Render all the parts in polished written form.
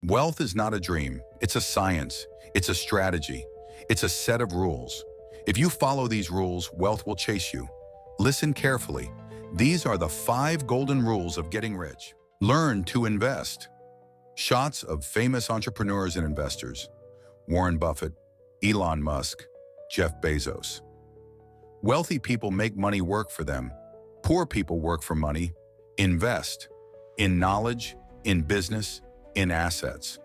Wealth is not a dream. It's a science. It's a strategy. It's a set of rules. If you follow these rules, wealth will chase you. Listen carefully. These are the 5 golden rules of getting rich. Learn to invest. Shots of famous entrepreneurs and investors. Warren Buffett, Elon Musk, Jeff Bezos. Wealthy people make money work for them. Poor people work for money. Invest in knowledge, in business, in assets.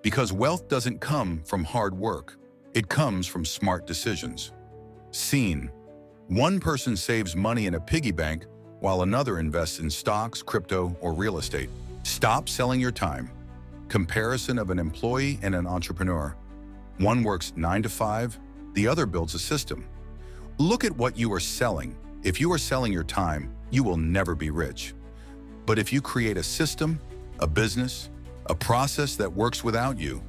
Because wealth doesn't come from hard work. It comes from smart decisions. Scene. One person saves money in a piggy bank while another invests in stocks, crypto, or real estate. Stop selling your time. Comparison of an employee and an entrepreneur. One works 9 to 5, the other builds a system. Look at what you are selling. If you are selling your time, you will never be rich. But if you create a system, a business, a process that works without you,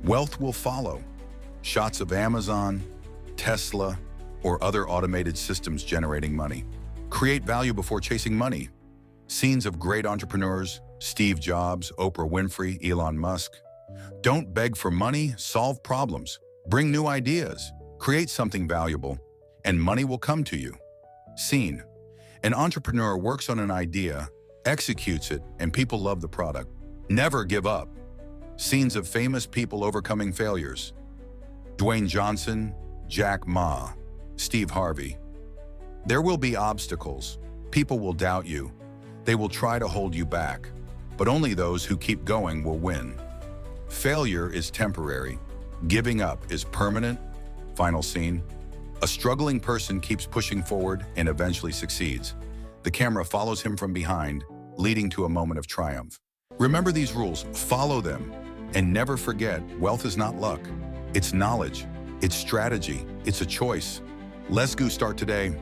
wealth will follow. Shots of Amazon, Tesla, or other automated systems generating money. Create value before chasing money. Scenes of great entrepreneurs, Steve Jobs, Oprah Winfrey, Elon Musk. Don't beg for money, solve problems. Bring new ideas. Create something valuable, and money will come to you. Scene. An entrepreneur works on an idea, executes it, and people love the product. Never give up. Scenes of famous people overcoming failures. Dwayne Johnson, Jack Ma, Steve Harvey. There will be obstacles. People will doubt you. They will try to hold you back. But only those who keep going will win. Failure is temporary. Giving up is permanent. Final scene. A struggling person keeps pushing forward and eventually succeeds. The camera follows him from behind, leading to a moment of triumph. Remember these rules, follow them, and never forget, wealth is not luck. It's knowledge, it's strategy, it's a choice. Let's go start today.